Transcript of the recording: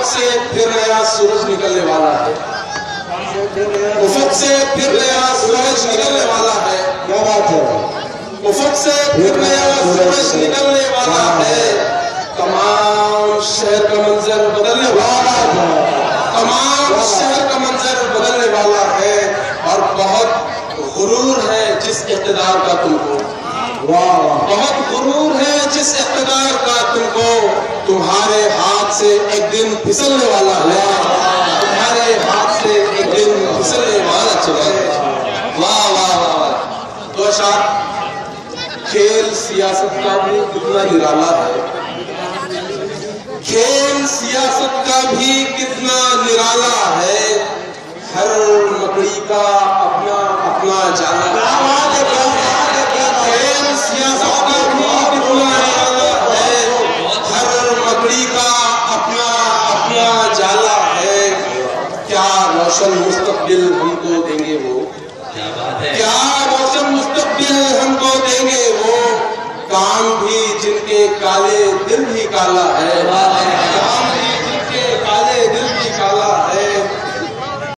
से फिर नया सूरज निकलने वाला है, उफक से फिर नया सूरज निकलने वाला है। क्या बात है? उफक से फिर नया सूरज निकलने वाला है। तमाम शहर का मंजर बदलने वाला है, तमाम शहर का मंजर बदलने वाला है। और बहुत गुरूर है जिस इक़्तिदार का तुमको, बहुत गुरूर है जिस इक़्तिदार का तुमको। तुम्हारे हाथ से एक दिन फिसलने वाला है, तुम्हारे हाथ से एक दिन फिसलने वाला है। वाह वाह वाह। तो शाह खेल सियासत का भी कितना निराला है, खेल सियासत का भी कितना निराला है। हर मकड़ी का अपना अपना जाला, खेल सियासत का भी कितना निराला है। हर मकड़ी का अपना अपना जाला है। क्या रोशन मुस्तकबिल हमको देंगे वो, क्या रोशन मुस्तकबिल हमको देंगे वो। काम भी जिनके काले दिल भी काला